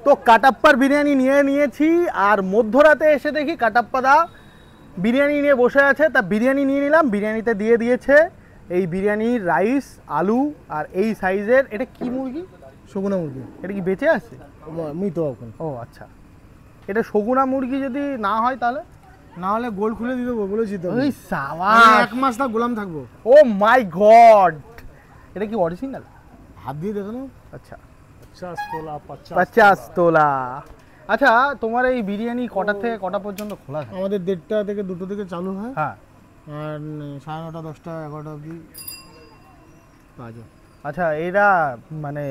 তো কাটাপ্পার বিরিয়ানি নিয়ে নিয়েছি, আর মধ্যরাতে এসে দেখি কাটাপ্পা দা বিরিয়ানি নিয়ে বসে আছে। তা বিরিয়ানি নিয়ে নিলাম, বিরিয়ানিতে দিয়ে দিয়েছে এই বিরিয়ানির রাইস, আলু আর এই সাইজের। এটা কি মুরগি? শগুনা মুরগি। এটা কি বেঁচে আছে? মৃত এখন। ও আচ্ছা, এটা শগুনা মুরগি যদি না হয় তাহলে? না হলে গোল খুলে দিয়ে দেবো, বলেছি তো। ওই সাবাস, 1 মাস তা গোলাম থাকবো। ও মাই গড, এটা কি অরিজিনাল? হাত দিয়ে দেখো না। আচ্ছা 50 তোলা 50 তোলা। আচ্ছা, তোমার এই বিরিয়ানি কটা থেকে কটা পর্যন্ত খোলা থাকে? আমাদের 1:30টা থেকে 2টো থেকে চালু হয়। হ্যাঁ, আর 9:30, 10টা, 11টা অবধি কাজ হয়। আচ্ছা, এরা মানে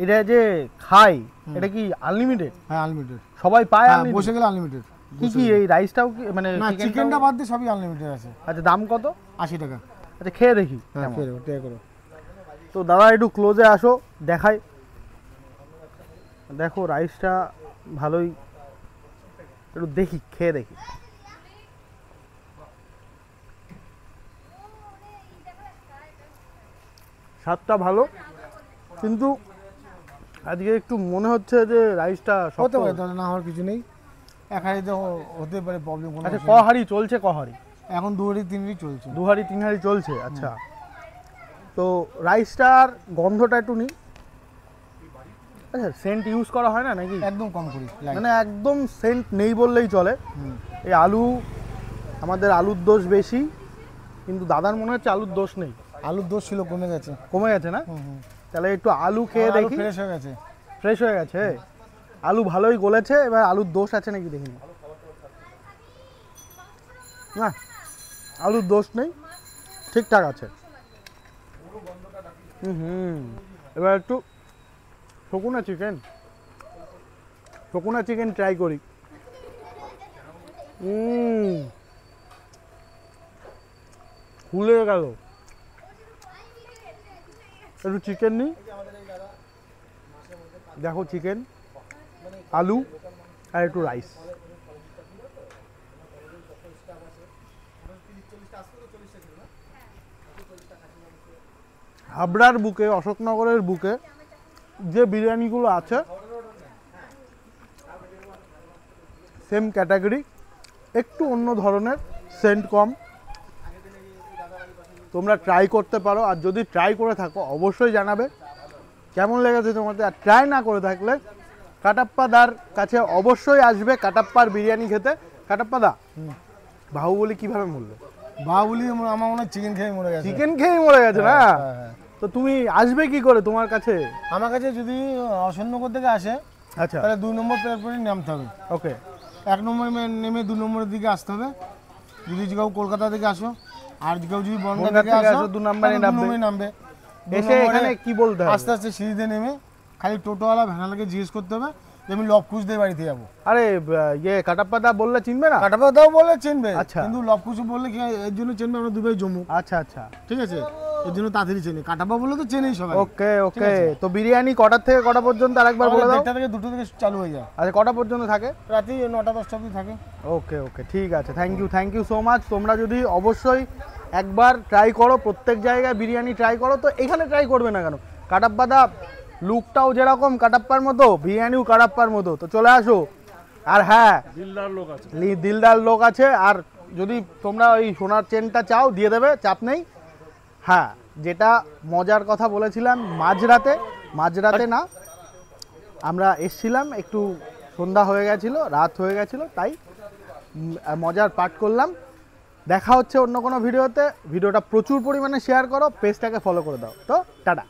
এটা যে খাই, এটা কি আনলিমিটেড? হ্যাঁ আনলিমিটেড, সবাই পায়? হ্যাঁ বসে গেলে আনলিমিটেড। কি কি এই রাইসটাও কি মানে না, চিকেনটা বাদ দিয়ে সবই আনলিমিটেড আছে। আচ্ছা, দাম কত? 80 টাকা। আচ্ছা, খেয়ে দেখি। হ্যাঁ ফের ট্রাই করো। তো দাদা একটু ক্লোজে আসো, দেখাই। দেখো রাইসটা ভালোই, একটু দেখি, খেয়ে দেখি। স্বাদটা ভালো, কিন্তু আজকে একটু মনে হচ্ছে যে রাইসটা হতে পারে, তাহলে না হওয়ার কিছু নেই। এক হাঁড়িতে হতে পারে প্রবলেম কোনো। আচ্ছা, ক হাঁড়ি চলছে? ক হাঁড়ি এখন 2 হাঁড়ি 3 হাঁড়ি চলছে। 2 হাঁড়ি 3 হাঁড়ি চলছে। আচ্ছা, তো রাইসটার গন্ধটা একটু নিই। আচ্ছা, সেন্ট ইউজ করা হয় না নাকি? একদম কম করি, মানে একদম সেন্ট নেই বললেই চলে। এই আলু, আমাদের আলুর দোষ বেশি, কিন্তু দাদার মনে হচ্ছে আলুর দোষ নেই। আলুর দোষ ছিল, কমে গেছে। কমে গেছে না? তাহলে একটু আলু খেয়ে দেখি। ফ্রেশ হয়ে গেছে। ফ্রেশ হয়ে গেছে, আলু ভালোই গলেছে। এবার আলুর দোষ আছে নাকি দেখি। না, আলুর দোষ নেই, ঠিকঠাক আছে। এবার একটু শকুনা চিকেন ট্রাই করি। ফুলে গেল। একটু চিকেন নিই, দেখো চিকেন, আলু আর একটু রাইস। হাবড়ার বুকে, অশোকনগরের বুকে যে বিরিয়ানিগুলো আছে সেম ক্যাটাগরি, একটু অন্য ধরনের, সেন্ট কম। তোমরা ট্রাই করতে পারো, আর যদি ট্রাই করে থাকো অবশ্যই জানাবে কেমন লেগেছে তোমাদের। আর ট্রাই না করে থাকলে কাটাপ্পা দার কাছে অবশ্যই আসবে কাটাপ্পার বিরিয়ানি খেতে। কাটাপ্পা দা, বাহুবলী কিভাবে মরলো? বাহুবলী আমার মনে হয় চিকেন খেয়ে মরে গেছে। চিকেন খেয়ে মরে গেছে না? তো তুমি আসবে কি করে তোমার কাছে? আমার কাছে যদি অশোকনগর থেকে আসে, আচ্ছা, তাহলে 2 নম্বর প্ল্যাটফর্মে নামতে হবে। ওকে, 1 নম্বরে নেমে 2 নম্বরের দিকে আসতে হবে। যদি কেউ কলকাতা থেকে আসো, আর কেউ যদি বনগাঁ থেকে আসো, 2 নম্বরে নামবে। এসে এখানে কি বলতে হবে? আস্তে আস্তে সিঁড়িতে নেমে খালি টোটোওয়ালা ভ্যানালাকে জিজ্ঞেস করতে হবে যে আমি লবকুশদের বাড়িতে যাবো। আরে ইয়ে কাটাপ্পা দা বললে চিনবে না? কাটাপ্পা দাও বললে চিনবে, আচ্ছা, কিন্তু লবকুশ বললে কি এর জন্য চিনবে, আমরা দুবাই জম্মু। আচ্ছা আচ্ছা, ঠিক আছে, এর জন্য তাড়াতাড়ি চেনে। কাটাপ্পা বললে তো চেনেই সবাই। ওকে ওকে। তো বিরিয়ানি কটার থেকে কটা পর্যন্ত আরেকবার বলে দাও? 1টা থেকে 2টো থেকে চালু হয়ে যায়। আচ্ছা, কটা পর্যন্ত থাকে? রাতে 9টা 10টা অবধি থাকে। ওকে ওকে, ঠিক আছে, থ্যাংক ইউ সো মাচ। তোমরা যদি অবশ্যই একবার ট্রাই করো, প্রত্যেক জায়গায় বিরিয়ানি ট্রাই করো, তো এখানে ট্রাই করবে না কেন? কাটাপ্পা দা লুকটাও যেরকম কাটাপ্পার মতো, বিরিয়ানিও কাটাপ্পার মতো। তো চলে আসো। আর হ্যাঁ, দিলদার লোক আছে। আর যদি তোমরা ওই সোনার চেনটা চাও দিয়ে দেবে, চাপ নেই। হ্যাঁ, যেটা মজার কথা বলেছিলাম, মাঝরাতে না, আমরা এসছিলাম, একটু সন্ধ্যা হয়ে গেছিলো, রাত হয়ে গেছিলো, তাই মজার পাঠ করলাম। দেখা হচ্ছে অন্য কোনো ভিডিওতে। ভিডিওটা প্রচুর পরিমাণে শেয়ার করো, পেজটাকে ফলো করে দাও। তো টাটা।